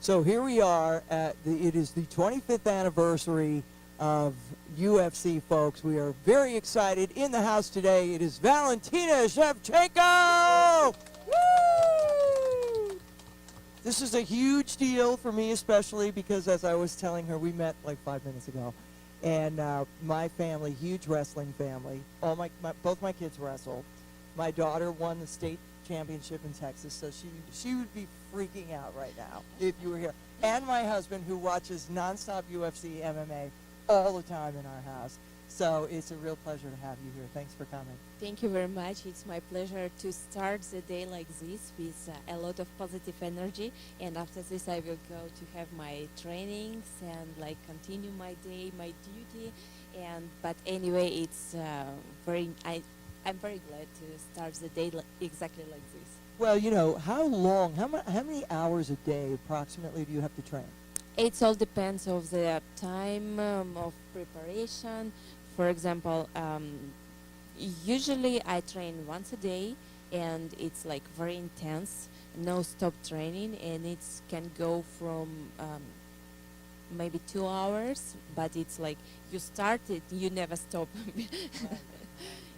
So here we are it is the 25th anniversary of UFC, folks. We are very excited. In the house today, it is Valentina Shevchenko! Woo! This is a huge deal for me, especially because, as I was telling her, we met like 5 minutes ago. And my family, huge wrestling family, both my kids wrestle. My daughter won the state championship in Texas, so she would be freaking out right now if you were here. And my husband, who watches nonstop UFC MMA all the time in our house. So it's a real pleasure to have you here. Thanks for coming. Thank you very much. It's my pleasure to start the day like this with a lot of positive energy. And after this, I will go to have my trainings and like continue my day, my duty. But anyway, it's I'm very glad to start the day exactly like this. Well, how many hours a day approximately do you have to train? It all depends of the time of preparation. For example, usually I train once a day, and it's like very intense, no stop training, and it can go from maybe 2 hours, but it's like you start it, you never stop.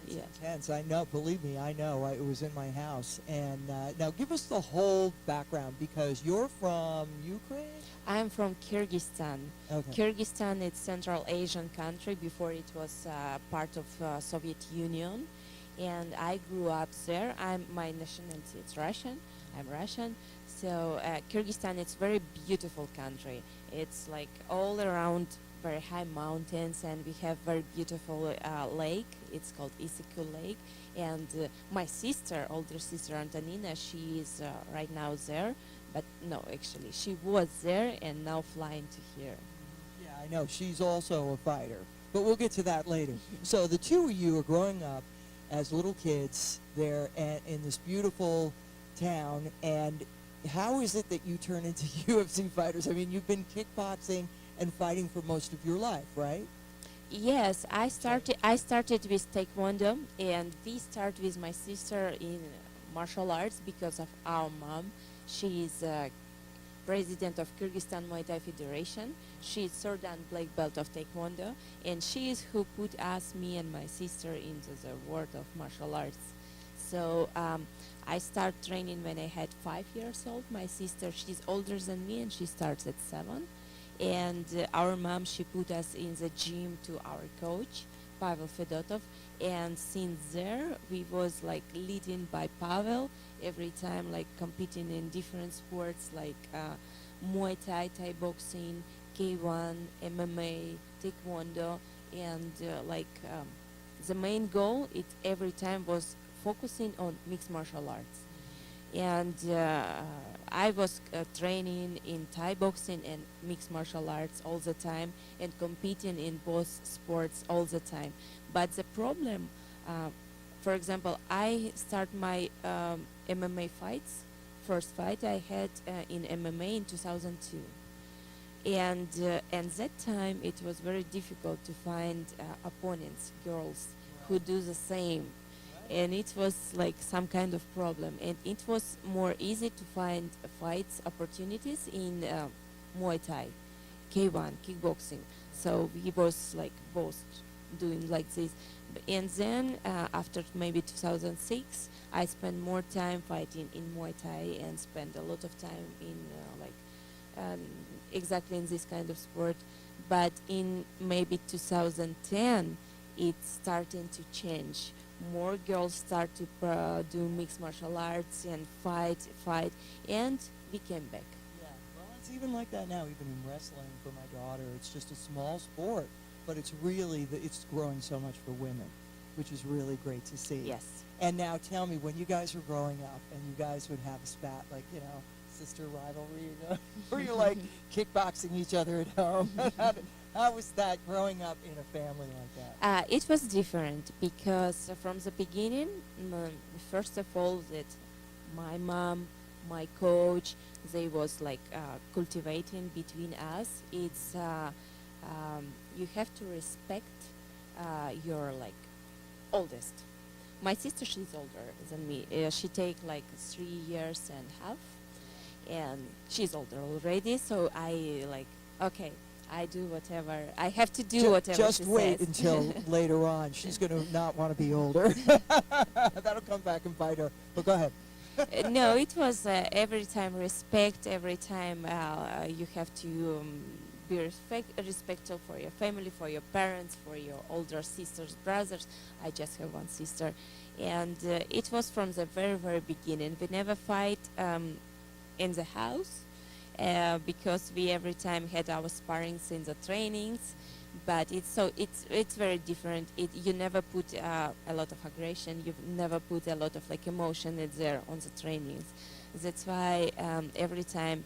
It's intense. I know. Believe me, I know. It was in my house. And now give us the whole background, because you're from Ukraine? I'm from Kyrgyzstan. Okay. Kyrgyzstan is Central Asian country. Before it was part of Soviet Union. And I grew up there. My nationality is Russian. I'm Russian. So Kyrgyzstan, it's very beautiful country. It's like all around very high mountains, and we have very beautiful lake. It's called Scull Lake. And my sister, older sister Antonina, she is right now there. But no, actually, she was there and now flying to here. Yeah, I know. She's also a fighter. But we'll get to that later. So the two of you are growing up as little kids there in this beautiful town. And how is it that you turn into UFC fighters? I mean, you've been kickboxing and fighting for most of your life, right? Yes, I started with Taekwondo, and we started with my sister in martial arts because of our mom. She is president of Kyrgyzstan Muay Thai Federation. She is third and black belt of Taekwondo, and she is who put us, me and my sister, into the world of martial arts. So I started training when I had 5 years old. My sister, she's older than me, and she starts at 7. And our mom, she put us in the gym to our coach, Pavel Fedotov. And since there, we was like leading by Pavel every time, like competing in different sports like Muay Thai, Thai boxing, K1, MMA, Taekwondo. And the main goal, it every time was focusing on mixed martial arts. And I was training in Thai boxing and mixed martial arts all the time, and competing in both sports all the time. But the problem, for example, I start my MMA fights. First fight I had in MMA in 2002. And that time it was very difficult to find opponents, girls, who do the same. And it was like some kind of problem. And it was more easy to find fights opportunities in Muay Thai, K1, kickboxing. So we was like both doing like this. And then after maybe 2006, I spent more time fighting in Muay Thai and spent a lot of time in exactly in this kind of sport. But in maybe 2010, it's starting to change. More girls start to do mixed martial arts and fight, and we came back. Yeah, well, it's even like that now, even in wrestling for my daughter. It's just a small sport, but it's really, it's growing so much for women, which is really great to see. Yes. And now tell me, when you guys were growing up and you guys would have a spat, like, sister rivalry, were you like kickboxing each other at home? How was that growing up in a family like that? It was different because from the beginning, first of all, that my mom, my coach, they was like cultivating between us. It's you have to respect your like oldest. My sister, she's older than me. She take like 3 years and a half. and she's older already, so I like, okay, I do whatever. I have to do whatever Just she wait says. until later on. She's going to not want to be older. That'll come back and bite her. But go ahead. No, it was every time respect. Every time you have to be respectful for your family, for your parents, for your older sisters, brothers. I just have one sister, and it was from the very, very beginning. We never fight in the house because we every time had our sparrings in the trainings. But it's very different. You never put a lot of aggression. You never put a lot of like emotion in there on the trainings. That's why every time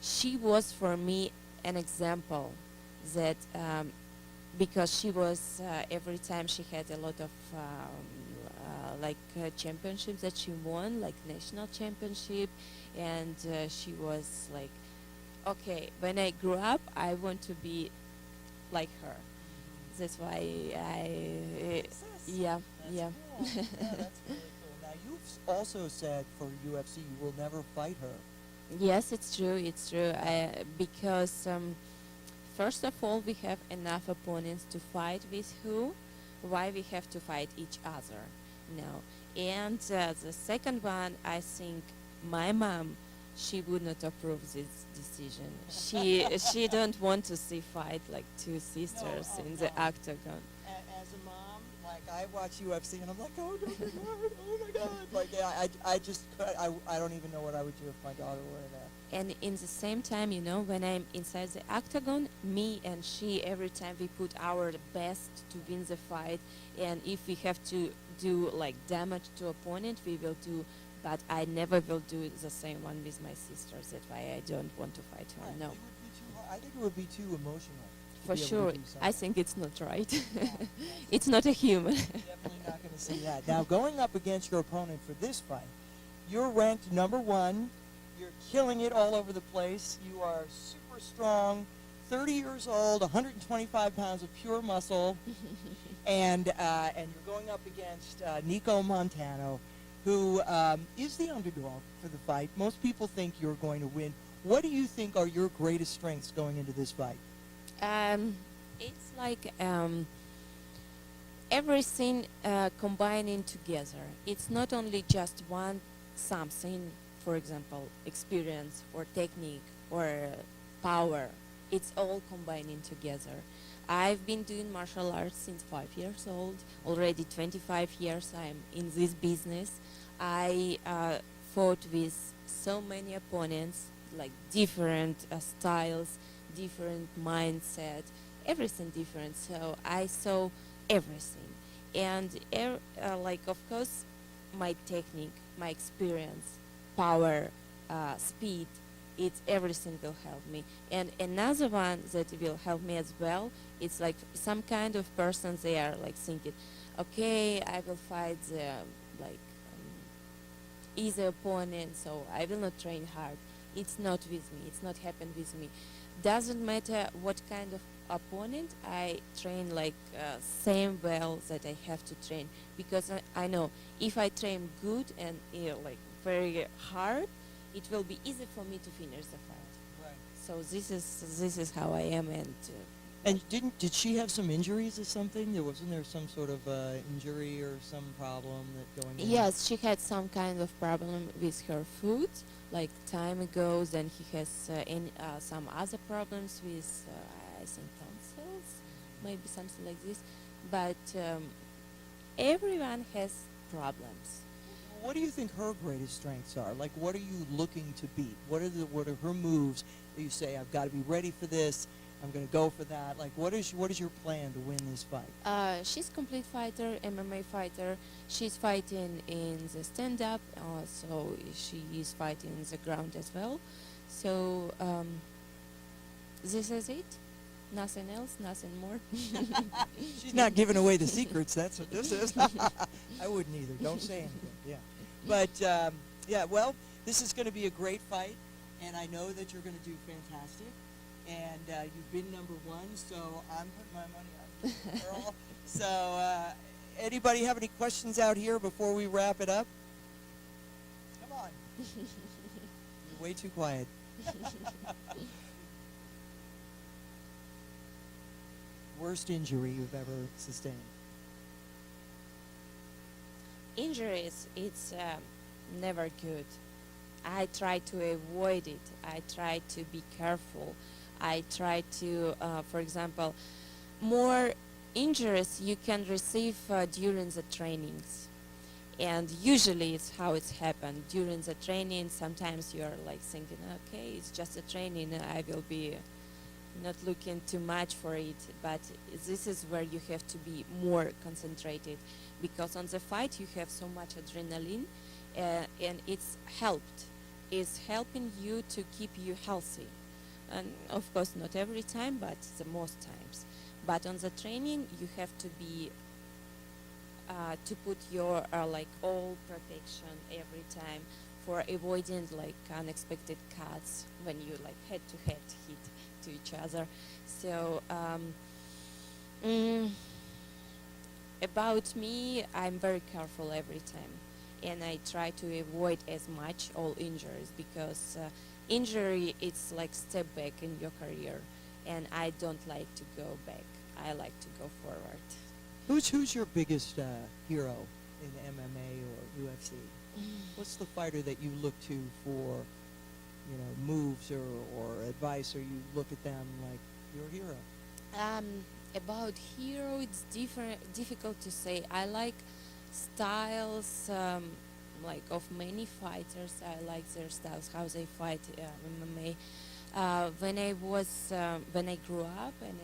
she was for me an example that because she was every time she had a lot of championships that she won, like national championship, and she was like, okay, when I grew up, I want to be like her. That's why yeah. Cool. Yeah, that's really cool. Now, you've also said for UFC you will never fight her. Yes, it's true. It's true. Because first of all, we have enough opponents to fight with. Why we have to fight each other? No. And the second one, I think my mom, she would not approve this decision. She don't want to see fight like two sisters in the octagon. As a mom, like I watch UFC and I'm like, oh my god, oh my god. Like I just I don't even know what I would do if my daughter were there. And in the same time, when I'm inside the octagon, me and she, every time we put our best to win the fight, and if we have to do like damage to opponent, we will do. But I never will do the same one with my sisters. That's why I don't want to fight her. Right. No. I think it would be too emotional. For sure. I think it's not right. Yeah, it's not a human. Definitely not going to see that. Now, going up against your opponent for this fight, you're ranked number 1. You're killing it all over the place. You are super strong, 30 years old, 125 pounds of pure muscle, and you're going up against Nico Montano, who is the underdog for the fight. Most people think you're going to win. What do you think are your greatest strengths going into this fight? It's like everything combining together. It's not only just one something, for example, experience or technique or power. It's all combining together. I've been doing martial arts since 5 years old. Already 25 years I'm in this business. I fought with so many opponents, like different styles, different mindset, everything different. So I saw everything. And of course, my technique, my experience, power, speed, it's everything will help me. And another one that will help me as well, it's like some kind of person, they are like thinking, okay, I will fight the easy opponent, so I will not train hard. It's not with me. It's not happen with me. Doesn't matter what kind of opponent, I train like same well that I have to train, because I know if I train good and like very hard, it will be easy for me to finish the fight. Right. So this is how I am. And did she have some injuries or something? Wasn't there some sort of injury or some problem that going on? Yes, she had some kind of problem with her foot, like time ago. Then he has some other problems with, I think, tonsils, maybe something like this. But everyone has problems. What do you think her greatest strengths are? Like, what are you looking to beat? What are her moves that you say, I've got to be ready for this, I'm going to go for that? Like, what is your plan to win this fight? She's complete fighter, MMA fighter. She's fighting in the stand-up, so she is fighting in the ground as well. So this is it. Nothing else, nothing more. She's not giving away the secrets. That's what this is. I wouldn't either. Don't say anything. Yeah. But, well, this is going to be a great fight, and I know that you're going to do fantastic. And you've been number 1, so I'm putting my money on you, girl. So anybody have any questions out here before we wrap it up? Come on. Way too quiet. Worst injury you've ever sustained? Injuries, it's never good. I try to avoid it. I try to be careful. I try to, for example, more injuries you can receive during the trainings. And usually it's how it's happened. During the training, sometimes you're like thinking, okay, it's just a training, I will be not looking too much for it. But this is where you have to be more concentrated, because on the fight you have so much adrenaline, and it's helped. It's helping you to keep you healthy. And of course not every time, but the most times. But on the training you have to be to put your like all protection every time for avoiding like unexpected cuts when you like head to head hit to each other. So about me, I'm very careful every time, and I try to avoid as much all injuries, because injury it's like step back in your career, and I don't like to go back. I like to go forward. Who's your biggest hero in MMA or UFC? What's the fighter that you look to for, moves or advice, or you look at them like your hero? About hero, it's difficult to say. I like styles like of many fighters. I like their styles, how they fight MMA. When I grew up and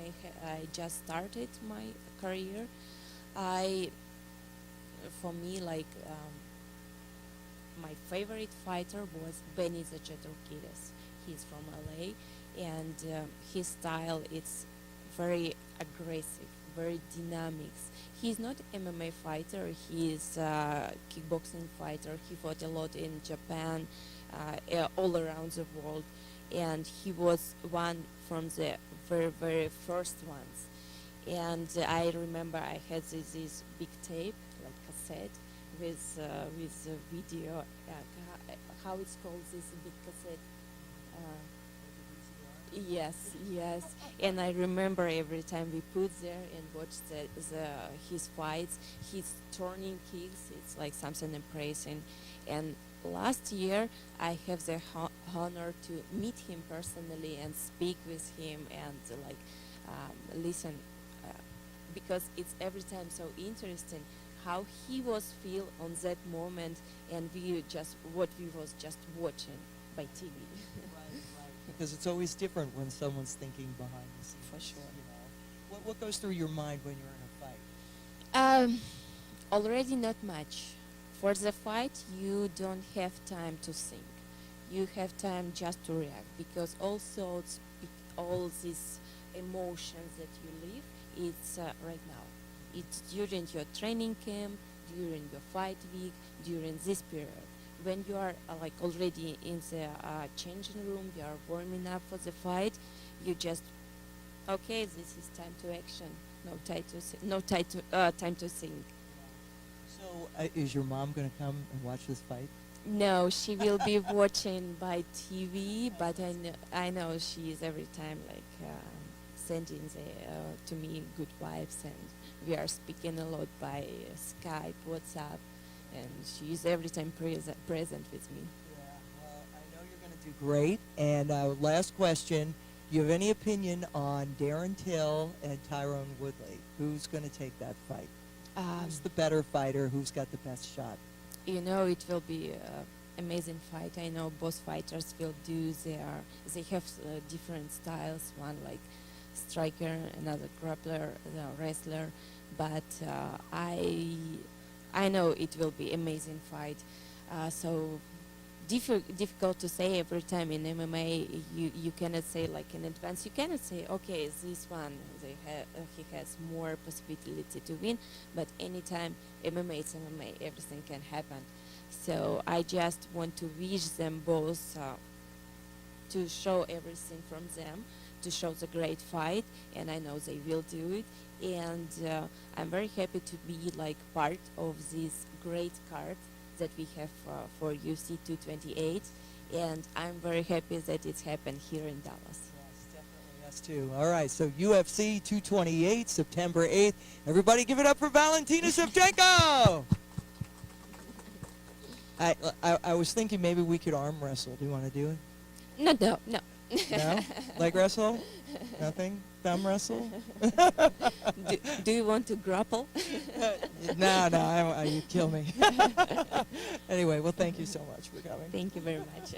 I just started my career, for me, like my favorite fighter was Benny the Jet Urquidez. He's from LA, and his style it's very aggressive, very dynamic. He's not MMA fighter. He's a kickboxing fighter. He fought a lot in Japan, all around the world, and he was one from the very first ones. And I remember I had this big tape, like cassette, with a video. How it's called, this big cassette? Yes, yes. And I remember every time we put there and watched his fights, his turning kicks. It's like something impressive. And last year I have the honor to meet him personally and speak with him and listen, because it's every time so interesting how he was feel on that moment, and what we was just watching by TV. Because it's always different when someone's thinking behind the scenes. For sure. What goes through your mind when you're in a fight? Already not much. For the fight, you don't have time to think. You have time just to react, because all thoughts, all these emotions that you live, it's right now. It's during your training camp, during your fight week, during this period. When you are already in the changing room, you are warming up for the fight, you just, okay, this is time to action. No time to think. So is your mom going to come and watch this fight? No, she will be watching by TV, but I know she is every time sending to me good vibes, and we are speaking a lot by Skype, WhatsApp, and she is every time present with me. Yeah, well, I know you're going to do great. And last question, do you have any opinion on Darren Till and Tyrone Woodley? Who's going to take that fight? Who's the better fighter? Who's got the best shot? It will be an amazing fight. I know both fighters will do they have different styles, one like striker, another grappler, wrestler, but I know it will be amazing fight. So difficult to say every time in MMA. You cannot say like in advance. You cannot say, okay, this one he has more possibility to win. But anytime MMA is MMA, everything can happen. So I just want to wish them both to show everything from them, to show the great fight, and I know they will do it. And I'm very happy to be like part of this great card that we have for UFC 228, and I'm very happy that it's happened here in Dallas. Yes, definitely us too. All right, so UFC 228, September 8th. Everybody give it up for Valentina Shevchenko! I was thinking maybe we could arm wrestle. Do you want to do it? No. No? Leg wrestle? Nothing? Thumb wrestle? Do you want to grapple? No, you kill me. Anyway, well, thank you so much for coming. Thank you very much.